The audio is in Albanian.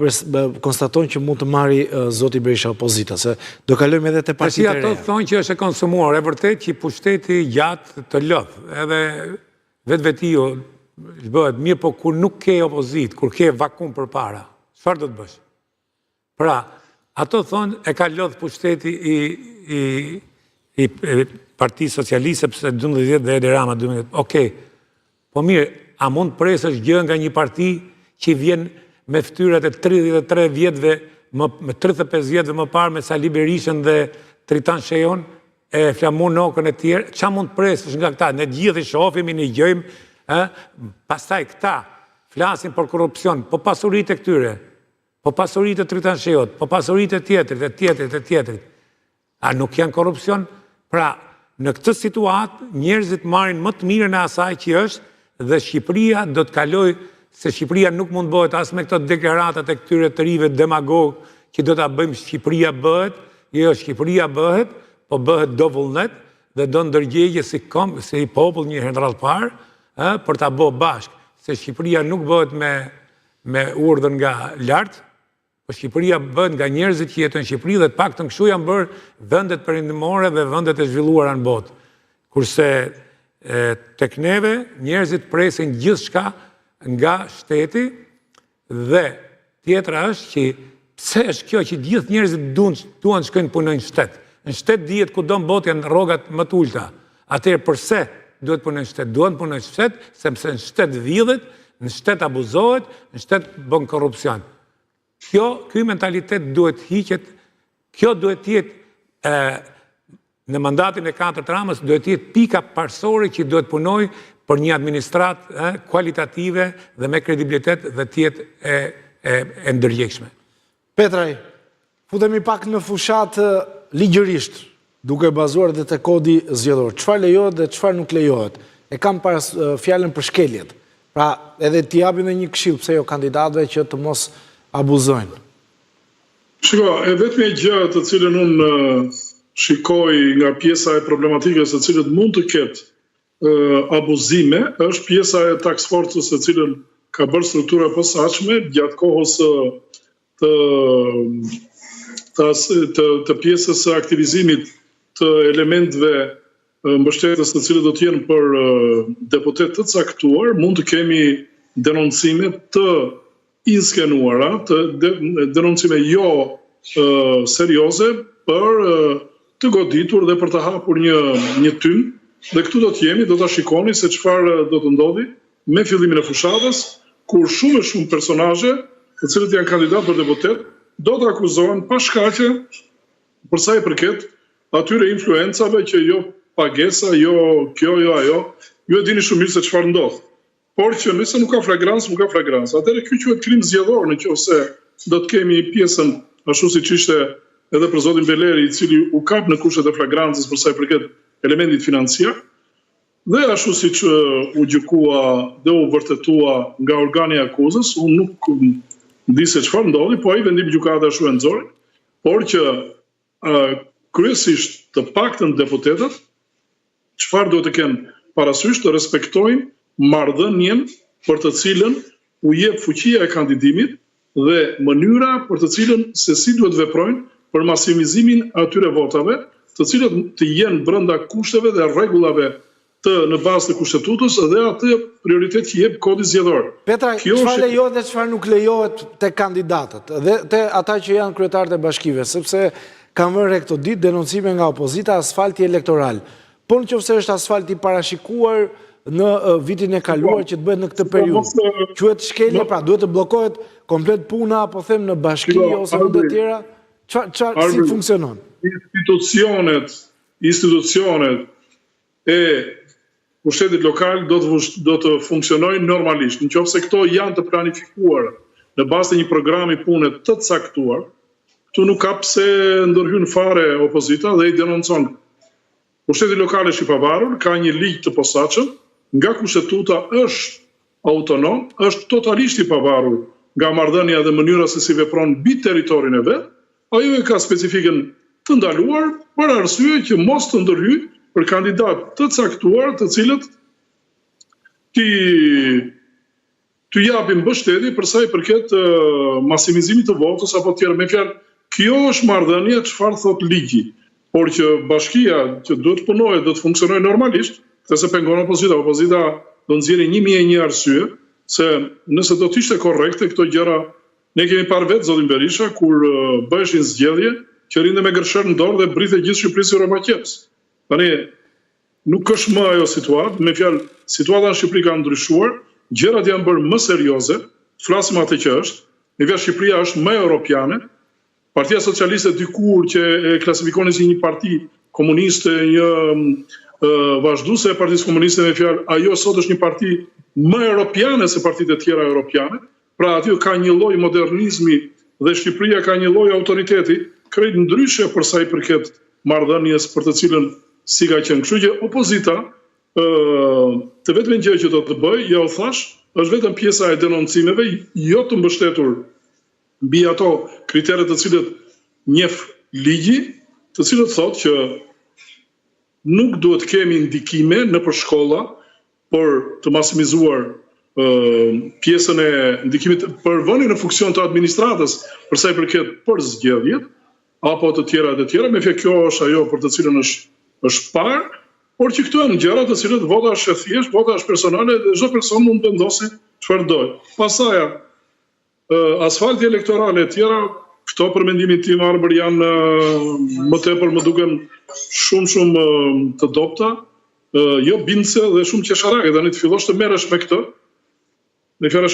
konstatojnë që mund të marri zoti Berisha opozita, se do kalojmë edhe te partitë e reja. Ato thonë që është e konsumuar, e vërtet që pushteti gjatë të lodh, edhe vetë bëhet mirë, po kur nuk ke opozit, kur ke vakum përpara, çfarë do të bësh? Pra, ato thonë e ka lodh pushteti i Partisë Socialiste sepse 12 dhe Edi Rama 12. Okej. Po mirë, a mund presësh gjë nga një parti që vjen me ftyrat e 33 vjetëve, me 35 vjetëve më parë me Sali Berishën dhe Tritan Shejon, e Flamur Nokën e tjerë, qa mund presësh nga këta? Ne gjithë i shohim, i gjojmë, pastaj këta flasin për korupcion, po pasurit e këtyre, po pasurit e Tritan Shejot, po pasurit e tjetrit. A nuk janë korupcion? Pra, në këtë situatë, njerëzit marrin më të mirën e asaj që është, dhe Shqipëria do të kaloj, se Shqipëria nuk mund bëhet as me këto deklaratat e këtyre të rive demagog, që do të bëjmë Shqipëria bëhet, jo Shqipëria bëhet, po bëhet do vullnet, dhe do ndërgjegje si popull një herë radhë parë, për ta bërë bashkë, se Shqipëria nuk bëhet me urdhën nga lartë, po Shqipëria bëhet nga njerëzit që jetojnë në Shqipëri dhe të paktën kështu janë bërë vendet perëndimore dhe vendet e zhvilluara në botë. Kurse tek neve njerëzit presin gjithçka nga shteti dhe tjetra është që pse është kjo që gjithë njerëzit duan të shkojnë punojnë në shtet. Në shtet dihet ku do në botë janë rrogat më të ulta. Atëherë përse duhet punojnë në shtet? Duan punojnë në shtet sepse në shtet vidhet, në shtet abuzohet, në shtet bën korrupsion. Ky mentalitet duhet hiqet, kjo duhet jetë në mandatin e 4 Ramës, duhet jetë pika parsore që duhet punoj për një administrat kualitative dhe me kredibilitet dhe tjetë e ndërgjegjshme. Petraj, futemi pak në fushat ligjërisht, duke bazuar dhe të kodi zgjedhor. Çfarë lejohet dhe çfarë nuk lejohet? E kam pas fjalën për shkeljet. Pra, edhe t'i japim dhe një këshill pse jo kandidatëve që të mos abuzojnë. Shiko, e vetme gjë të cilën unë shikoj nga pjesa e problematikës e cilët mund të ketë abuzime, është pjesa e task force-s e cilën ka bërë struktura posaçme gjatë kohës të pjesës së aktivizimit të elementëve mbështetës të cilët do të jenë për deputet të caktuar, mund të kemi denoncime të inskenuara, denoncime jo serioze për të goditur dhe për të hapur një tym, dhe këtu do të jemi, do të shikoni se çfarë do të ndodhi me fillimin e fushatës, kur shumë personazhe, të cilët janë kandidat për deputet, do të akuzohen pa shkaqe për sa i përket atyre influencave që jo pagesa, jo kjo, jo ajo, ju e dini shumë mirë se çfarë ndodh. Por që nëse nuk ka flagrancë, nuk ka flagrancë. Atëherë ky quhet krim zgjedhor nëse do të kemi pjesën ashtu siç ishte edhe për zotin Beleri, i cili u kap në kushtet e flagrancës për sa i përket elementit financiar, dhe ashtu siç u gjykua dhe u vërtetua nga organi i akuzës, unë nuk di se çfarë ndodhi, po ai vendim gjykata ashtu e nxori, por që kryesisht të paktën deputetët çfarë duhet të kenë parasysh të respektojnë marrëdhënien për të cilën u jep fuqia e kandidimit dhe mënyra për të cilën se si duhet veprojnë për maksimizimin e atyre votave, të cilët të jenë brenda kushteve dhe rregullave në bazë të kushtetutës dhe atë prioritet që jep kodi zgjedhor. Petra, çfarë lejohet dhe çfarë nuk lejohet te kandidatët dhe te ata që janë kryetarët e bashkive, sepse kanë vënë këto ditë denoncime nga opozita asfalti elektoral. Po nëse është asfalti parashikuar në vitin e kaluar që të bëhet në këtë periudhë. Quhet shkelje, pra duhet të bllokohet komplet puna, apo them në bashki ose në të tjera? Si funksionon? Institucionet e pushtetit lokal do të funksionojnë normalisht. Nëse këto janë të planifikuar në bazë të një programi pune të caktuar, këtu nuk ka pse ndërhyn fare opozita dhe i denoncon. Pushteti lokal është i pavarur, ka një ligj të posaçëm, nga kushtetuta është autonom, është totalisht i pavarur nga marrëdhënia dhe mënyra se si vepron mbi territorin e vet, ajo e ka specifikën të ndaluar për arsye që mos të ndërhyjë për kandidat të caktuar, të cilët t'u japim mbështetje për sa i përket maksimizimit të votës apo tjerë. Me fjalë, kjo është marrëdhënia çfarë thot ligji, por që bashkia që duhet të punojë, do të funksionojë normalisht, se pengon opozita. Opozita do nxjerrë 1001 arsye se nëse do të ishte korrekte këto gjëra, ne kemi parë vetë zotin Berisha kur bëheshin zgjedhje që rinte me gërshër në dorë dhe brite gjithë Shqipërisë Europaqeps. Tani nuk është më ajo situatë, me fjalë, situata në Shqipëri ka ndryshuar, gjërat janë bërë më serioze, flasim atë që është, me fjalë Shqipëria është më europiane. Partia Socialiste dikur që e klasifikonin si një parti komuniste, një vazhduese e Partisë Komuniste, me fjalë, ajo sot është një parti më europiane se partitë e tjera europiane. Pra aty ka një lloj modernizmi dhe Shqipëria ka një lloj autoriteti krejt ndryshe për sa i përket marrëdhënies për të cilën si ka qenë. Kështu që opozita të vetëm gjë që do të bëj, ja u thash, është vetëm pjesa e denoncimeve, jo të mbështetur mbi ato kriteret të cilët njeh ligji, të cilët thotë që nuk duhet kemi ndikime nëpër shkolla, por të maksimizuar pjesën e ndikimit për vënien në funksion të administratës për sa i përket për zgjedhjet apo të tjera, me fjalë kjo është ajo për të cilën është parë, por që këto janë gjëra të cilët vota është e thjeshtë, vota është personale dhe çdo person mund të vendosë çfarë do. Pastaj asfalti elektoral e tjera, këto për mendimin tim arbër janë më tepër më duken shumë të dobta, jo bindse dhe shumë qesharake. Tani të fillosh të merresh me këtë, me fjalë